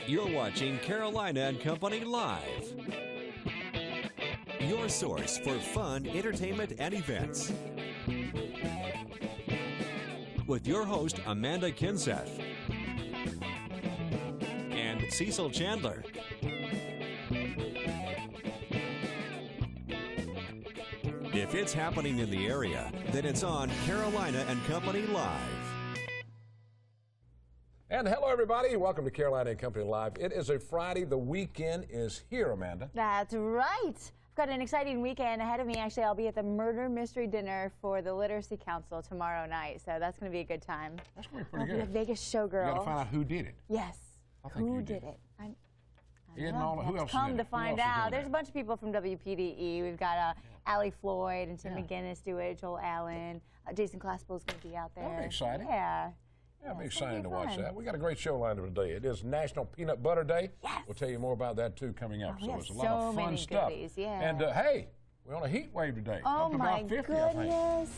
You're watching Carolina and Company Live, your source for fun, entertainment, and events. With your host, Amanda Kinseth and Cecil Chandler. If it's happening in the area, then it's on Carolina and Company Live. And hello, everybody. Welcome to Carolina and Company Live. It is a Friday. The weekend is here, Amanda. That's right. I've got an exciting weekend ahead of me. Actually, I'll be at the murder mystery dinner for the Literacy Council tomorrow night, so that's going to be a good time. That's going to be pretty I'll good. be a Vegas showgirl. You got to find out who did it. Yes. Who did it? Who else come to find out. There's it? a bunch of people from WPDE. We've got Allie Floyd and Tim McGinnis do it, Joel Allen. Jason Claspel's going to be out there. That'll be exciting. Yeah. Yeah, it'll be exciting to watch that. We got a great show lined up today. It is National Peanut Butter Day. Yes. We'll tell you more about that, too, coming up. Oh, so it's a lot of fun stuff. Goodies, yeah. And, hey, we're on a heat wave today. Oh, up to my about 50, goodness. I think.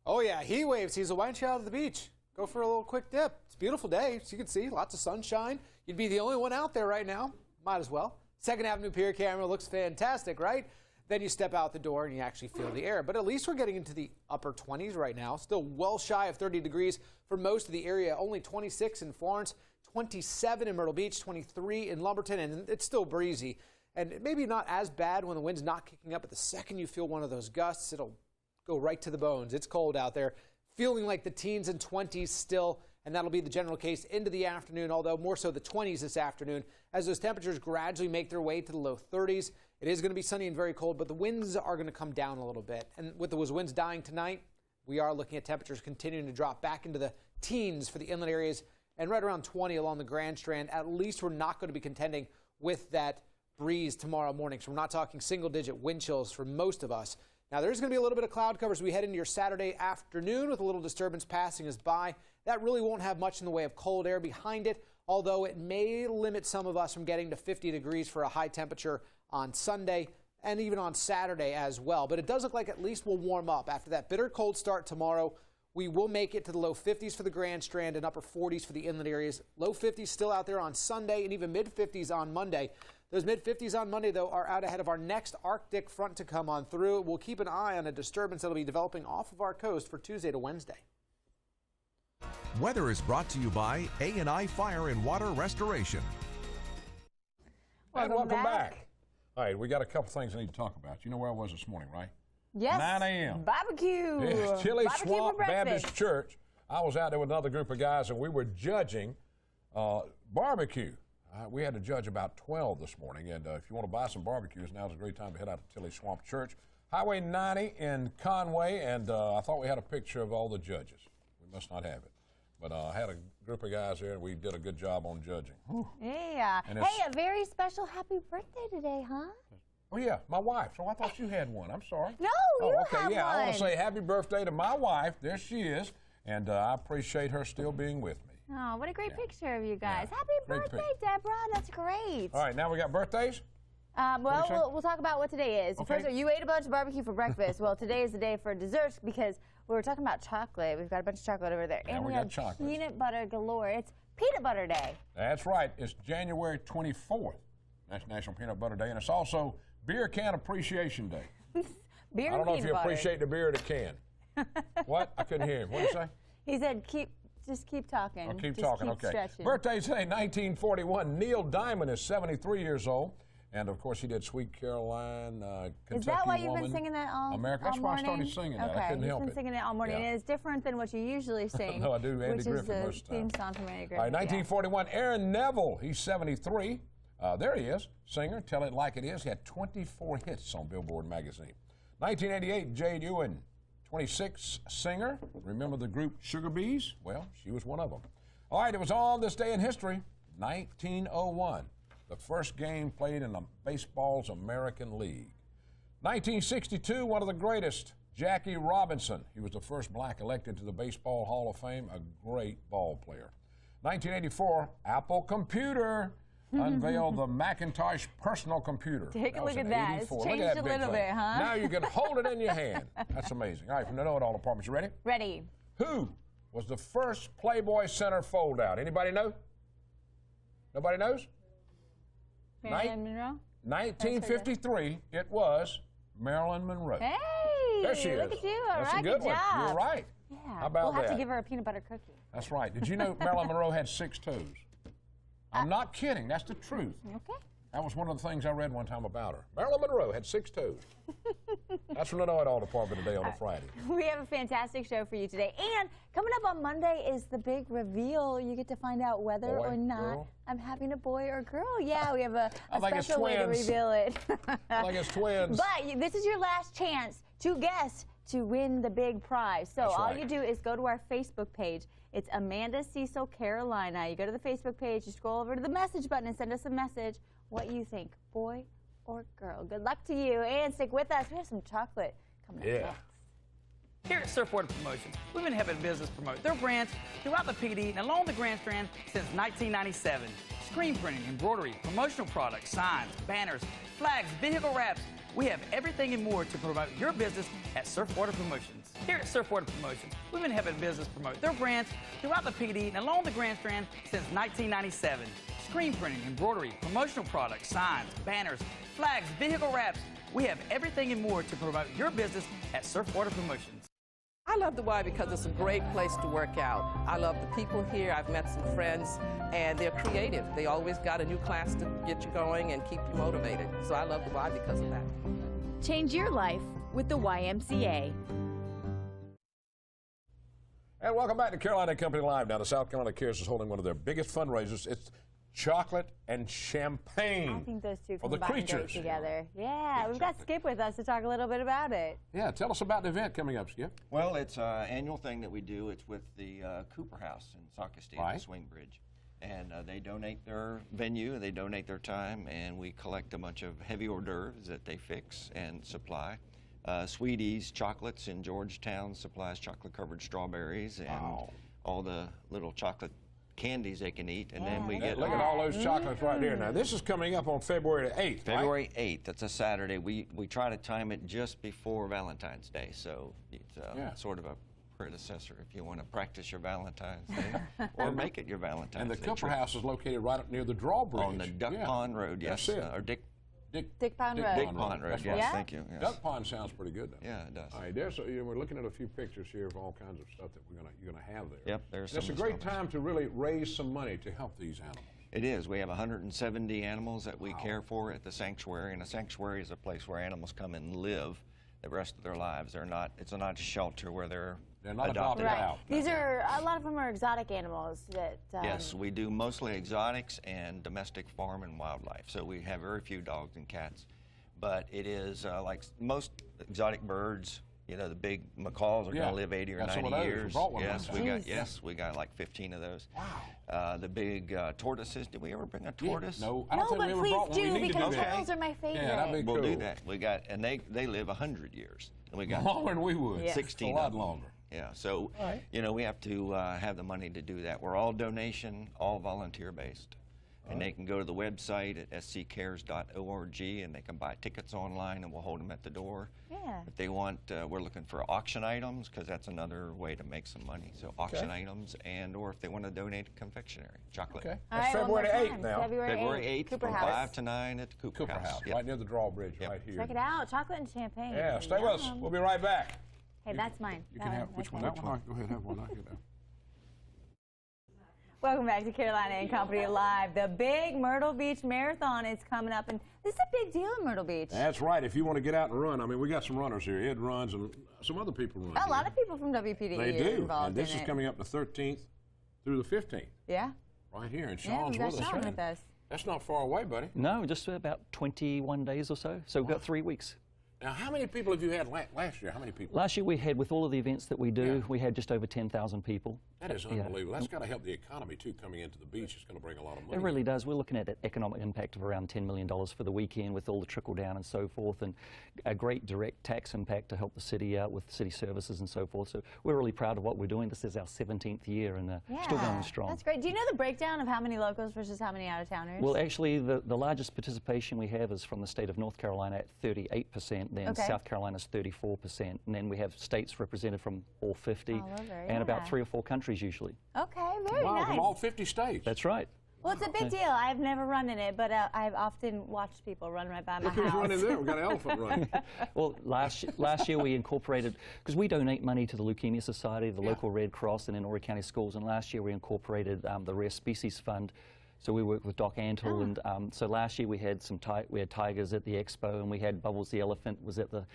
Oh, yeah, heat wave, Cecil. Why don't you out to the beach? Go for a little quick dip. It's a beautiful day, as you can see. Lots of sunshine. You'd be the only one out there right now. Might as well. 2nd Avenue Pier camera looks fantastic, right? Then you step out the door and you actually feel the air. But at least we're getting into the upper 20s right now. Still well shy of 30 degrees for most of the area. Only 26 in Florence, 27 in Myrtle Beach, 23 in Lumberton, and it's still breezy. And maybe not as bad when the wind's not kicking up, but the second you feel one of those gusts, it'll go right to the bones. It's cold out there. Feeling like the teens and 20s still, and that'll be the general case into the afternoon, although more so the 20s this afternoon, as those temperatures gradually make their way to the low 30s. It is going to be sunny and very cold, but the winds are going to come down a little bit. And with those winds dying tonight, we are looking at temperatures continuing to drop back into the teens for the inland areas and right around 20 along the Grand Strand. At least we're not going to be contending with that breeze tomorrow morning. So we're not talking single-digit wind chills for most of us. Now, there's going to be a little bit of cloud cover as we head into your Saturday afternoon with a little disturbance passing us by. That really won't have much in the way of cold air behind it, although it may limit some of us from getting to 50 degrees for a high temperature on Sunday and even on Saturday as well. But it does look like at least we'll warm up. After that bitter cold start tomorrow, we will make it to the low 50s for the Grand Strand and upper 40s for the inland areas. Low 50s still out there on Sunday and even mid 50s on Monday. Those mid 50s on Monday, though, are out ahead of our next Arctic front to come on through. We'll keep an eye on a disturbance that will be developing off of our coast for Tuesday to Wednesday. Weather is brought to you by A&I Fire and Water Restoration. Welcome back. All right, we got a couple things I need to talk about. You know where I was this morning, right? Yes. 9 a.m. Barbecue. Yes, Chili Barbecue Swamp for breakfast. Baptist Church. I was out there with another group of guys, and we were judging barbecue. We had to judge about 12 this morning, and if you want to buy some barbecues, now's a great time to head out to Chili Swamp Church. Highway 90 in Conway, and I thought we had a picture of all the judges. We must not have it. But I had a group of guys there, and we did a good job on judging. Yeah. Hey, a very special happy birthday today, huh? Oh, yeah, my wife. So I thought you had one. I'm sorry. No, you okay, have yeah, one. I want to say happy birthday to my wife. There she is, and I appreciate her still being with me. Oh, what a great picture of you guys. Yeah. Happy Great birthday, pic. Deborah. That's great. All right, now we got birthdays? Well, we'll talk about what today is. Okay. First, you ate a bunch of barbecue for breakfast. Well, today is the day for desserts because we were talking about chocolate. We've got a bunch of chocolate over there. Yeah, and we have got chocolate. Peanut butter galore. It's Peanut Butter Day. That's right. It's January 24th. That's National Peanut Butter Day, and it's also Beer Can Appreciation Day. Beer I don't know if you butter. appreciate the beer or the can. What? I couldn't hear him. What did you say? He said, just keep talking. Oh, keep Just talking, keep okay. stretching. Birthday today, 1941. Neil Diamond is 73 years old. And, of course, he did Sweet Caroline, Kentucky Is that why you've Woman, been singing that all America. That's why I started singing that. Okay, I couldn't help you've it. been singing it all morning. Yeah. And it's different than what you usually sing. No, I do Andy which Griffith is most of the theme time. song from Andy Griffith. All right, 1941, Aaron Neville, he's 73. There he is, singer, Tell It Like It Is. He had 24 hits on Billboard magazine. 1988, Jade Ewen, 26, singer. Remember the group Sugar Bees? Well, she was one of them. All right, it was on this day in history, 1901. The first game played in the baseball's American League. 1962, one of the greatest, Jackie Robinson. He was the first black elected to the Baseball Hall of Fame, a great ball player. 1984, Apple Computer unveiled the Macintosh personal computer. Take a look at that. It's changed a little bit, huh? Now you can hold it in your hand. That's amazing. All right, from the Know It All department, you ready? Ready. Who was the first Playboy Center fold-out? Anybody know? Nobody knows? Marilyn Monroe? 1953, it was Marilyn Monroe. Hey, there she look is. at you. All That's right, a good job. one. You're right. Yeah, How about we'll have that? to give her a peanut butter cookie. That's right. Did you know Marilyn Monroe had 6 toes? I'm not kidding. That's the truth. Okay. That was one of the things I read one time about her. Marilyn Monroe had 6 toes. That's from the Know-It-All department today on a Friday. We have a fantastic show for you today. And coming up on Monday is the big reveal. You get to find out whether Boy, or not girl? I'm having a boy or girl. Yeah, we have a think it's special way to twins. reveal it. I think it's twins. But this is your last chance to guess to win the big prize. So That's all right. you do is go to our Facebook page. It's Amanda Cecil Carolina. You go to the Facebook page, you scroll over to the message button and send us a message. What you think, boy or girl. Good luck to you, and stick with us. We have some chocolate coming up next. Here at Surfwater Promotions, we've been helping business promote their brands throughout the PD and along the Grand Strand since 1997. Screen printing, embroidery, promotional products, signs, banners, flags, vehicle wraps. We have everything and more to promote your business at Surfwater Promotions. Here at Surfwater Promotions, we've been helping business promote their brands throughout the PD and along the Grand Strand since 1997. Screen printing, embroidery, promotional products, signs, banners, flags, vehicle wraps. We have everything and more to promote your business at Surfwater Promotions. I love the Y because it's a great place to work out. I love the people here. I've met some friends, and they're creative. They always got a new class to get you going and keep you motivated. So I love the Y because of that. Change your life with the YMCA. And welcome back to Carolina Company Live. Now, the South Carolina Cares is holding one of their biggest fundraisers. It's chocolate and champagne. I think those two for the combine great creatures. together. Yeah, we've got Skip with us to talk a little bit about it. Yeah, tell us about the event coming up, Skip. Well, it's an annual thing that we do. It's with the Cooper House in Socastee at the Swing Bridge. And they donate their venue, they donate their time, and we collect a bunch of heavy hors d'oeuvres that they fix and supply. Sweeties Chocolates in Georgetown supplies chocolate-covered strawberries and all the little chocolate candies they can eat, and then we get Look at all those chocolates right here. Now, this is coming up on February the 8th, February 8th. That's a Saturday. We try to time it just before Valentine's Day, so it's sort of a predecessor if you want to practice your Valentine's Day or make it your Valentine's Day. And the Cooper House is located right up near the drawbridge. On the Duck Pond Road, yes. That's it. Or Dick Pond Road. Dick Pond Road, That's yes, right. thank you. Yes. Duck Pond sounds pretty good, though. Yeah, it does. All right, we're looking at a few pictures here of all kinds of stuff that you're gonna have there. Yep, there's some It's a of the great stuff. time to really raise some money to help these animals. It is. We have 170 animals that we care for at the sanctuary, and a sanctuary is a place where animals come and live the rest of their lives. It's not a shelter where they're not adopted Right. out. These are, a lot of them are exotic animals that... Yes, we do mostly exotics and domestic farm and wildlife. So we have very few dogs and cats. But it is like most exotic birds, you know, the big macaws are going to live 80 or 90 years. We got like 15 of those. Wow. The big tortoises. Did we ever bring a tortoise? No, I don't think we ever please brought one. We do, need to because do that. turtles are my favorite. Yeah, that'd be We'll cool. do that. We got, and they live 100 years. And we got Longer than we would. 16 a lot of them. longer. Yeah, so, you know, we have to have the money to do that. We're all donation, all volunteer-based. And they can go to the website at sccares.org, and they can buy tickets online, and we'll hold them at the door. Yeah. If they want, we're looking for auction items, because that's another way to make some money. So auction items, or if they want to donate confectionery, chocolate. Okay. All That's right, February one more 8th time. now. February 8th, from Cooper 5 to 9 at the Cooper House. Yep. Right near the drawbridge right here. Check it out, chocolate and champagne. Yeah, stay with us. We'll be right back. Hey, that's mine. You can have, which one? That one? All right, go ahead, have one. I'll get that. Welcome back to Carolina and Company Live. The big Myrtle Beach Marathon is coming up, and this is a big deal in Myrtle Beach. That's right. If you want to get out and run, I mean, we got some runners here. Ed runs, and some other people run. A lot of people from WPD They are do. involved And this in is it. coming up the 13th through the 15th. Yeah. Right here, and Yeah, Sean's we've got with us. Sean right? with us. That's not far away, buddy. No, just about 21 days or so. So we've got 3 weeks. Now, how many people have you had last year? How many people? Last year we had, with all of the events that we do, we had just over 10,000 people. That is unbelievable. That's got to help the economy, too, coming into the beach. It's going to bring a lot of money. It really does. We're looking at an economic impact of around $10 million for the weekend with all the trickle down and so forth, and a great direct tax impact to help the city out with city services and so forth. So we're really proud of what we're doing. This is our 17th year and still going strong. That's great. Do you know the breakdown of how many locals versus how many out-of-towners? Well, actually, the largest participation we have is from the state of North Carolina at 38%, then South Carolina's 34%, and then we have states represented from all 50, all over, and about 3 or 4 countries usually. Okay, very nice. From all 50 states. That's right. Well, it's a big deal. I've never run in it, but I've often watched people run right by my house. Who's running there? We've got an elephant running. Well, last year we incorporated, because we donate money to the Leukemia Society, the local Red Cross, and in Horry County Schools, and last year we incorporated the Rare Species Fund. So we worked with Doc Antle, and so last year we had tigers at the expo, and we had Bubbles the elephant was at the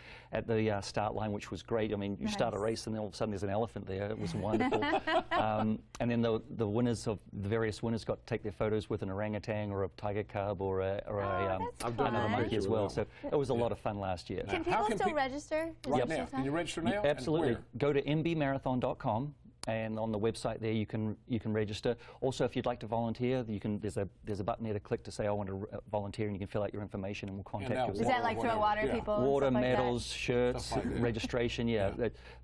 start line, which was great. I mean, you start a race, and then all of a sudden there's an elephant there. It was wonderful. And then the winners of the various winners got to take their photos with an orangutan or a tiger cub or another monkey as well. So it was a lot of fun last year. Can people still register? Right now, can you register now? Absolutely. Go to mbmarathon.com. And on the website there, you can register. Also, if you'd like to volunteer, there's a button there to click to say I want to volunteer, and you can fill out your information, and we'll contact you. Is that like throw water people? Water, like medals, shirts, registration.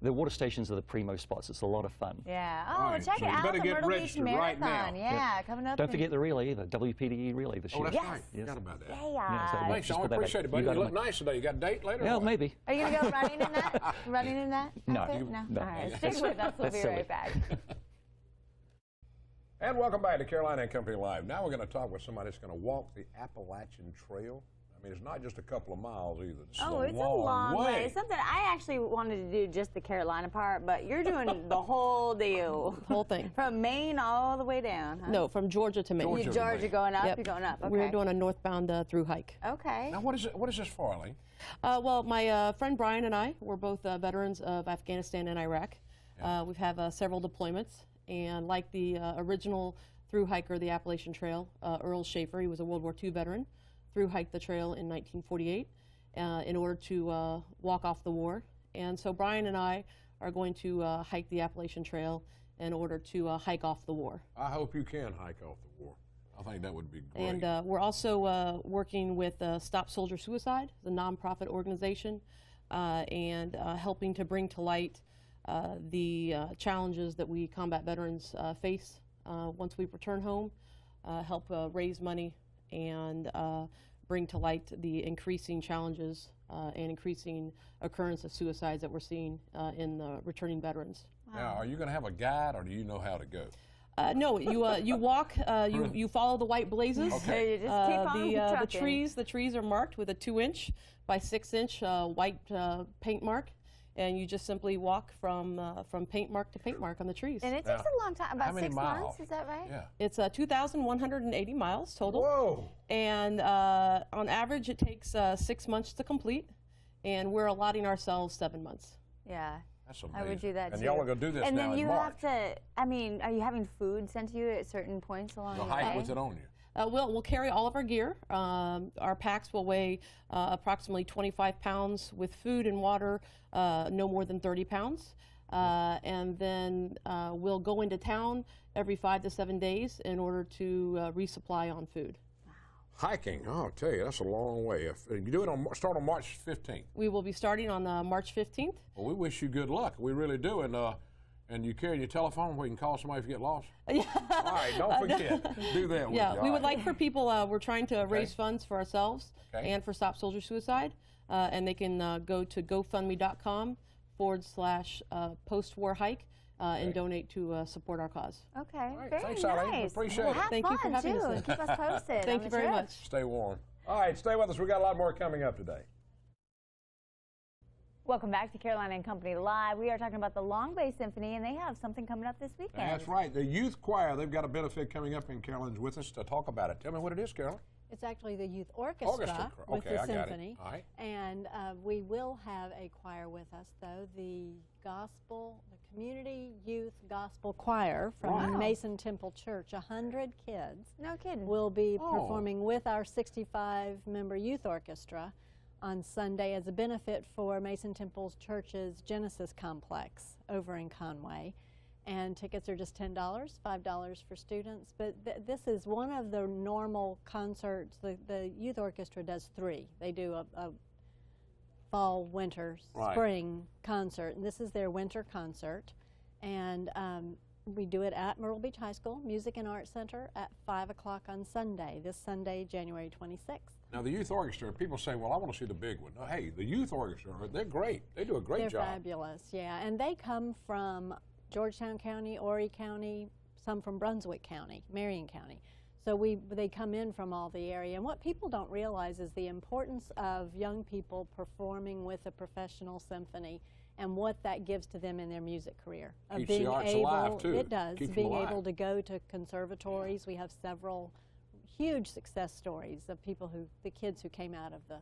The water stations are the primo spots. It's a lot of fun. Yeah. Oh, check it out. Better the get Myrtle Beach registered Marathon. right now. Yeah, coming up. Don't forget the relay either. WPDE relay this year. Oh, that's right. Forgot about that. Yeah. Thanks, Sean. Appreciate it, buddy. You look nice today. You got a date later? Yeah, maybe. Are you gonna go running in that? Running in that? No. No. All right. Stick with us. We'll be right back. And welcome back to Carolina and Company Live. Now we're going to talk with somebody that's going to walk the Appalachian Trail. I mean, it's not just a couple of miles either. It's a long way. Something I actually wanted to do just the Carolina part, but you're doing the whole deal. The whole thing. From Maine all the way down, huh? No, from Georgia to Maine. Georgia going up, Yep. you're going up. Okay. We're doing a northbound through hike. Okay. Now, what is this for, Eileen? Well, my friend Brian and I, we're both veterans of Afghanistan and Iraq. We've had several deployments, and like the original through hiker, the Appalachian Trail, Earl Schaefer, he was a World War II veteran, through hiked the trail in 1948 in order to walk off the war. And so Brian and I are going to hike the Appalachian Trail in order to hike off the war. I hope you can hike off the war. I think that would be great. And we're also working with Stop Soldier Suicide, the nonprofit organization, and helping to bring to light the challenges that we combat veterans face once we return home, help raise money and bring to light the increasing challenges and increasing occurrence of suicides that we're seeing in the returning veterans. Wow. Now, are you going to have a guide, or do you know how to go? No, you walk, you follow the white blazes. Okay. You just keep on trucking. The trees are marked with a 2-inch by 6-inch white paint mark. And you just simply walk from paint mark to paint mark on the trees. And it takes a long time, about 6 miles? months, is that right? Yeah. It's 2,180 miles total. Whoa! And on average, it takes 6 months to complete, and we're allotting ourselves 7 months. Yeah. That's amazing. I would do that and too. y'all are going to do this and now then in you March. have to, I mean, are you having food sent to you at certain points along You'll the way? hike with it on you. We'll carry all of our gear. Our packs will weigh approximately 25 pounds with food and water, no more than 30 pounds. And then we'll go into town every 5 to 7 days in order to resupply on food. Hiking, oh, I'll tell you, that's a long way. If you do it start on March 15th. We will be starting on March 15th. Well, we wish you good luck. We really do. And you carry your telephone where you can call somebody if you get lost? Yeah. All right, don't forget. Do that. Yeah, we would like for people, we're trying to raise funds for ourselves and for Stop Soldier Suicide. And they can go to GoFundMe.com/post-war hike and donate to support our cause. Okay, right, very thanks, nice. Eileen. We appreciate it. Have Thank fun you for having too, us. and keep us posted. Thank you very much. Stay warm. All right, stay with us. We got a lot more coming up today. Welcome back to Carolina and Company Live. We are talking about the Long Bay Symphony, and they have something coming up this weekend. That's right. The youth choir, they've got a benefit coming up, and Carolyn's with us to talk about it. Tell me what it is, Carolyn. It's actually the youth orchestra with okay, the symphony. All right. And we will have a choir with us, though, the Community Youth Gospel Choir from Mason Temple Church. 100 kids. No kidding. Will be performing with our 65-member youth orchestra on Sunday as a benefit for Mason Temple Church's Genesis Complex over in Conway. and tickets are just $10, $5 for students. But this is one of the normal concerts. The youth orchestra does 3. They do a fall, winter, spring concert, and this is their winter concert. And we do it at Myrtle Beach High School Music and Arts Center at 5 o'clock on Sunday, this Sunday, January 26th. Now, the youth orchestra, people say, well, I want to see the big one. No, hey, the youth orchestra, they're great. They do a great job. They're fabulous, yeah. And they come from Georgetown County, Horry County, some from Brunswick County, Marion County. So they come in from all the area. And what people don't realize is the importance of young people performing with a professional symphony and what that gives to them in their music career. Keeps the arts alive, too. It does. Keeps being them alive. able to go to conservatories. We have several huge success stories of people the kids who came out of the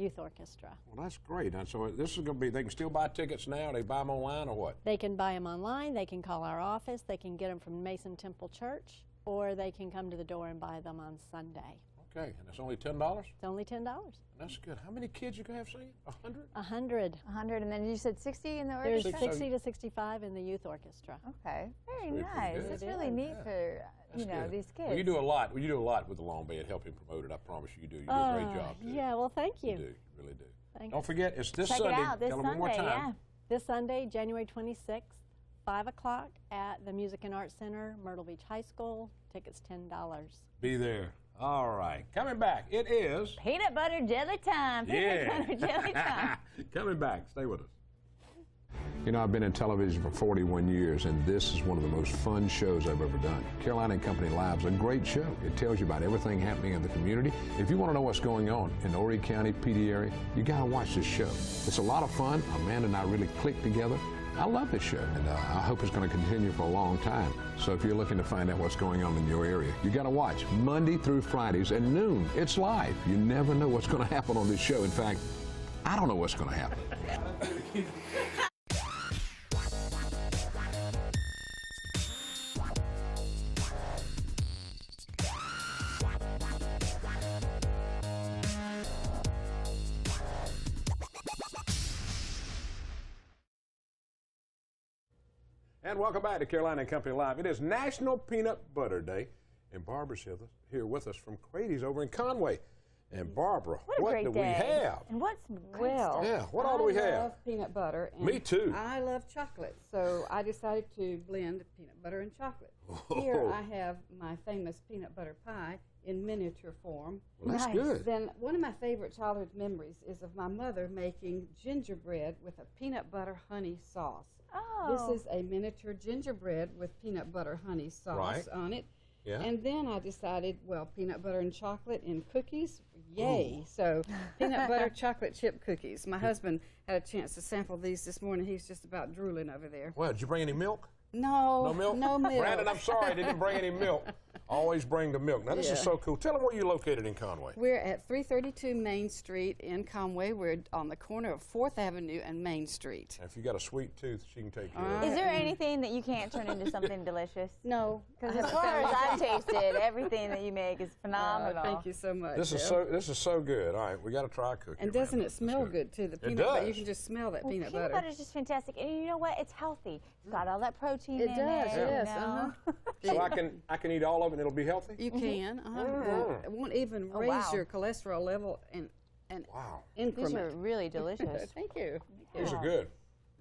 youth orchestra. Well, that's great. And so this is going to be, they can still buy tickets now? They buy them online or what? They can buy them online. They can call our office. They can get them from Mason Temple Church, or they can come to the door and buy them on Sunday. Okay, and it's only $10? It's only $10. That's good. How many kids you can have singing? 100? 100. 100, and then you said 60 in the There's orchestra? 60 to 65 in the youth orchestra. Okay, very Sweet, nice. good. It's really neat for That's good. these kids. Well, you do a lot. You do a lot with the Long Band, helping promote it. I promise you do. You do a great job, too. Yeah, well, thank you. You do. You really do. Thank Don't forget, it's this Check Sunday. it out this Tell them Sunday, one more time. yeah. This Sunday, January 26th, 5 o'clock at the Music and Arts Center, Myrtle Beach High School. Tickets $10. Be there. All right. Coming back, it is Peanut butter jelly time. Peanut butter jelly time. Coming back. Stay with us. You know, I've been in television for 41 years, and this is one of the most fun shows I've ever done. Carolina and Company Live's a great show. It tells you about everything happening in the community. If you want to know what's going on in the Horry County, PD area, you got to watch this show. It's a lot of fun. Amanda and I really click together. I love this show, and I hope it's going to continue for a long time. So if you're looking to find out what's going on in your area, you got to watch Monday through Fridays at noon. It's live. You never know what's going to happen on this show. In fact, I don't know what's going to happen. And welcome back to Carolina and Company Live. It is National Peanut Butter Day, and Barbara's here with us from Crady's over in Conway. And Barbara, what do we have? And what's Well, Yeah, what all do we I have? love peanut butter. And Me too. I love chocolate, so I decided to blend peanut butter and chocolate. Oh. Here I have my famous peanut butter pie in miniature form. Well, that's good. Then one of my favorite childhood memories is of my mother making gingerbread with a peanut butter honey sauce. Oh. This is a miniature gingerbread with peanut butter honey sauce Right. on it. Yeah. And then I decided, well, peanut butter and chocolate and cookies, yay. So peanut butter chocolate chip cookies. My husband had a chance to sample these this morning. He's just about drooling over there. Well, did you bring any milk? No. No milk? No milk. Brandon, I'm sorry, I didn't bring any milk. Always bring the milk. Now, this is so cool. Tell them where you're located in Conway. We're at 332 Main Street in Conway. We're on the corner of 4th Avenue and Main Street. And if you got a sweet tooth, she can take care of Is it. there anything that you can't turn into something delicious? No. Because as far as I've tasted, everything that you make is phenomenal. Thank you so much. This is so good. All right, we got to try a cookie. And doesn't it smell good, too? The peanut butter. You can just smell that peanut butter. Peanut butter is just fantastic. And you know what? It's healthy. It's got all that protein It in does, it. yes. You know? So I can eat all of it and it'll be healthy? You can. It won't even raise your cholesterol level and increment. These are really delicious. Thank you. These are good.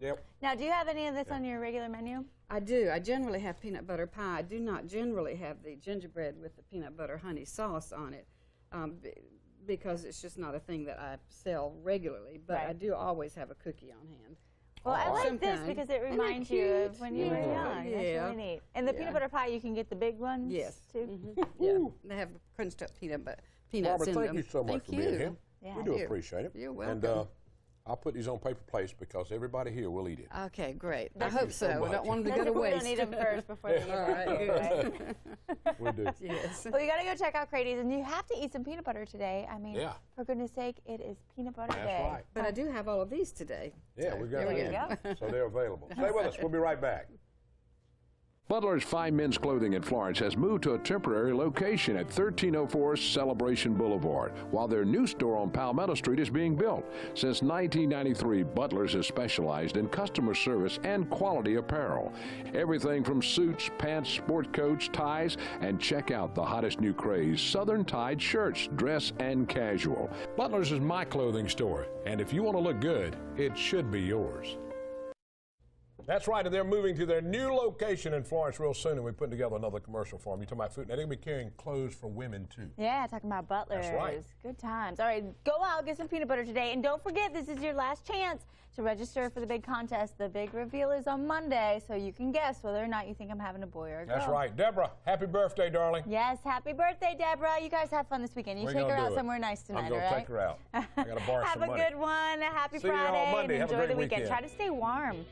Yep. Now, do you have any of this on your regular menu? I do. I generally have peanut butter pie. I do not generally have the gingerbread with the peanut butter honey sauce on it because it's just not a thing that I sell regularly. But I do always have a cookie on hand. Well, I like this because it reminds you of when you were young. Yeah. That's really neat. And the peanut butter pie, you can get the big ones, too? Yeah. They have crunched up peanuts Barbara, in thank them. you so much for being here. Yeah, we do appreciate it. You're welcome. And I'll put these on paper plates because everybody here will eat it. Okay, great. I Thank hope you so so. I much. don't want them to go to We waste. don't eat them first before they eat All right, good. We do. Yes. Well, you got to go check out Crady's, and you have to eat some peanut butter today. I mean, Yeah. for goodness sake, it is peanut butter That's day. right. But I do have all of these today. Yeah, So we got there we them. go. So they're available. Stay with us. We'll be right back. Butler's Fine Men's Clothing in Florence has moved to a temporary location at 1304 Celebration Boulevard, while their new store on Palmetto Street is being built. Since 1993, Butler's has specialized in customer service and quality apparel. Everything from suits, pants, sport coats, ties, and check out the hottest new craze, Southern Tide shirts, dress and casual. Butler's is my clothing store, and if you want to look good, it should be yours. That's right, and they're moving to their new location in Florence real soon, and we're putting together another commercial for them. You're talking about food, and they're going to be carrying clothes for women, too. Yeah, talking about Butlers. That's right. Good times. All right, go out, get some peanut butter today, and don't forget, this is your last chance to register for the big contest. The big reveal is on Monday, so you can guess whether or not you think I'm having a boy or a girl. That's right. Deborah, happy birthday, darling. Yes, happy birthday, Deborah. You guys have fun this weekend. You take her out somewhere nice tonight, I'm going to take her out. I got to borrow some money. Have a good one. Happy See Friday. you on Monday. And Have a enjoy great the weekend. weekend. Try to stay warm.